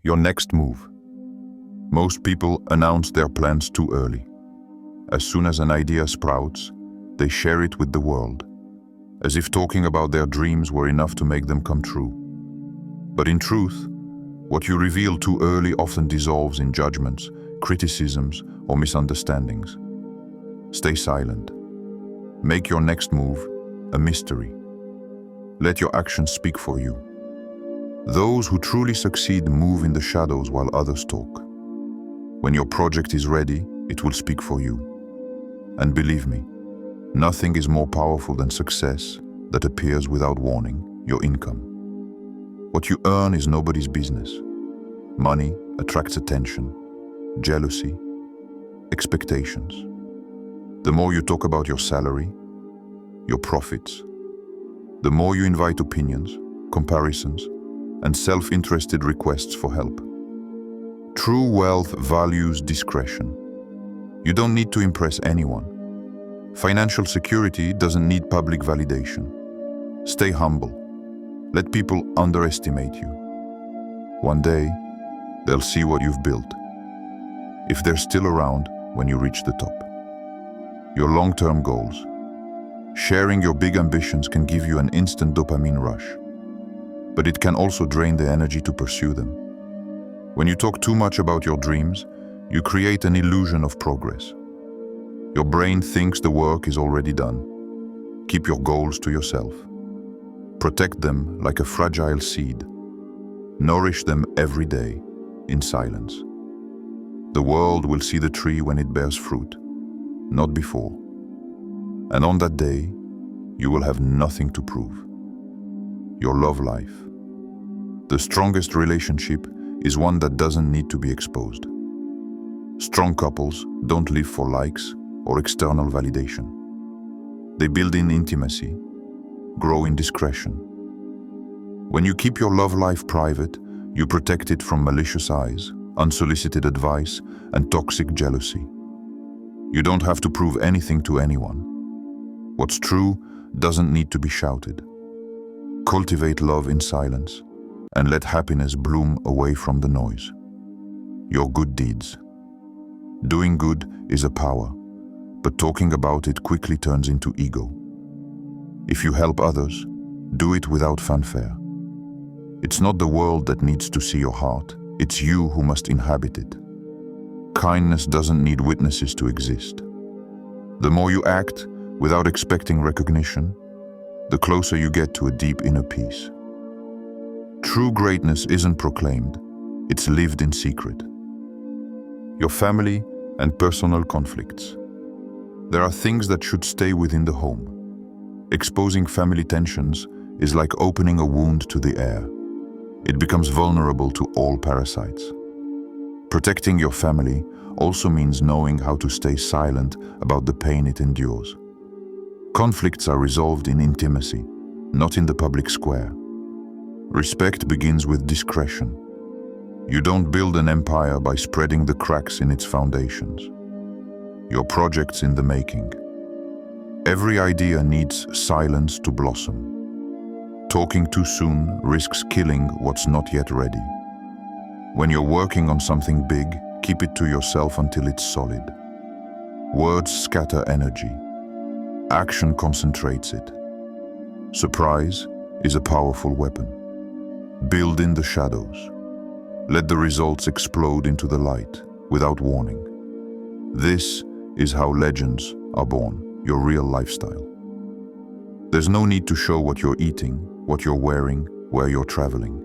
Your next move. Most people announce their plans too early. As soon as an idea sprouts, they share it with the world, as if talking about their dreams were enough to make them come true. But in truth, what you reveal too early often dissolves in judgments, criticisms, or misunderstandings. Stay silent. Make your next move a mystery. Let your actions speak for you. Those who truly succeed move in the shadows while others talk. When your project is ready, it will speak for you. And believe me, nothing is more powerful than success that appears without warning, your income. What you earn is nobody's business. Money attracts attention, jealousy, expectations. The more you talk about your salary, your profits, the more you invite opinions, comparisons, and self-interested requests for help. True wealth values discretion. You don't need to impress anyone. Financial security doesn't need public validation. Stay humble. Let people underestimate you. One day, they'll see what you've built, if they're still around when you reach the top. Your long-term goals. Sharing your big ambitions can give you an instant dopamine rush, but it can also drain the energy to pursue them. When you talk too much about your dreams, you create an illusion of progress. Your brain thinks the work is already done. Keep your goals to yourself. Protect them like a fragile seed. Nourish them every day in silence. The world will see the tree when it bears fruit, not before. And on that day, you will have nothing to prove. Your love life. The strongest relationship is one that doesn't need to be exposed. Strong couples don't live for likes or external validation. They build in intimacy, grow in discretion. When you keep your love life private, you protect it from malicious eyes, unsolicited advice, and toxic jealousy. You don't have to prove anything to anyone. What's true doesn't need to be shouted. Cultivate love in silence and let happiness bloom away from the noise. Your good deeds. Doing good is a power, but talking about it quickly turns into ego. If you help others, do it without fanfare. It's not the world that needs to see your heart, it's you who must inhabit it. Kindness doesn't need witnesses to exist. The more you act without expecting recognition, the closer you get to a deep inner peace. True greatness isn't proclaimed, it's lived in secret. Your family and personal conflicts. There are things that should stay within the home. Exposing family tensions is like opening a wound to the air. It becomes vulnerable to all parasites. Protecting your family also means knowing how to stay silent about the pain it endures. Conflicts are resolved in intimacy, not in the public square. Respect begins with discretion. You don't build an empire by spreading the cracks in its foundations. Your project's in the making. Every idea needs silence to blossom. Talking too soon risks killing what's not yet ready. When you're working on something big, keep it to yourself until it's solid. Words scatter energy. Action concentrates it. Surprise is a powerful weapon. Build in the shadows. Let the results explode into the light without warning. This is how legends are born, your real lifestyle. There's no need to show what you're eating, what you're wearing, where you're traveling.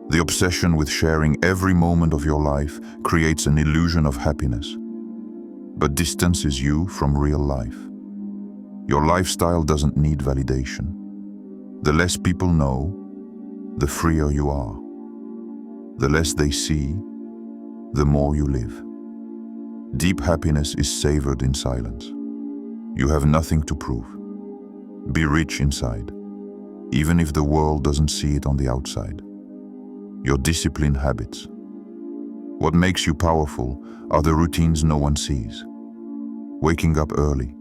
The obsession with sharing every moment of your life creates an illusion of happiness, but distances you from real life. Your lifestyle doesn't need validation. The less people know, the freer you are. The less they see, the more you live. Deep happiness is savored in silence. You have nothing to prove. Be rich inside, even if the world doesn't see it on the outside. Your discipline habits. What makes you powerful are the routines no one sees. Waking up early,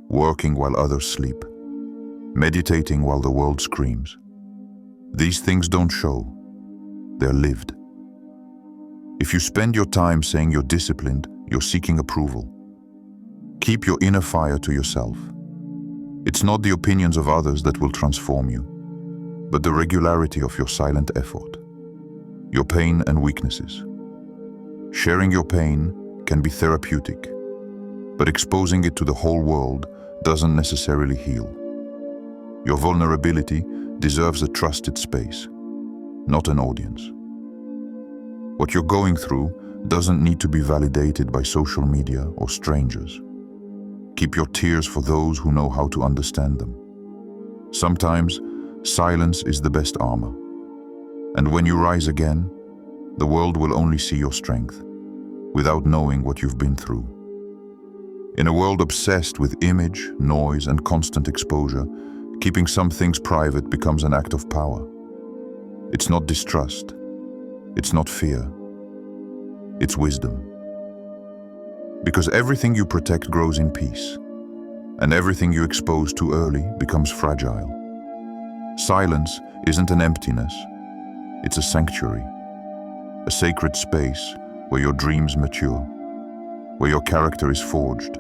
working while others sleep, meditating while the world screams. These things don't show, they're lived. If you spend your time saying you're disciplined, you're seeking approval. Keep your inner fire to yourself. It's not the opinions of others that will transform you, but the regularity of your silent effort, your pain and weaknesses. Sharing your pain can be therapeutic, but exposing it to the whole world doesn't necessarily heal. Your vulnerability deserves a trusted space, not an audience. What you're going through doesn't need to be validated by social media or strangers. Keep your tears for those who know how to understand them. Sometimes, silence is the best armor. And when you rise again, the world will only see your strength, without knowing what you've been through. In a world obsessed with image, noise, and constant exposure, keeping some things private becomes an act of power. It's not distrust. It's not fear. It's wisdom. Because everything you protect grows in peace, and everything you expose too early becomes fragile. Silence isn't an emptiness. It's a sanctuary, a sacred space where your dreams mature, where your character is forged,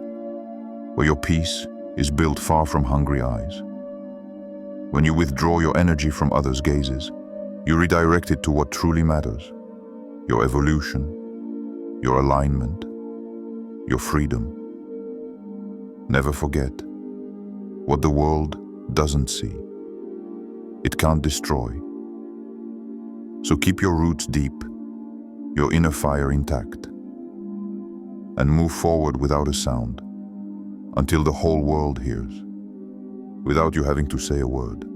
where your peace is built far from hungry eyes. When you withdraw your energy from others' gazes, you redirect it to what truly matters: your evolution, your alignment, your freedom. Never forget, what the world doesn't see, it can't destroy. So keep your roots deep, your inner fire intact, and move forward without a sound, until the whole world hears, without you having to say a word.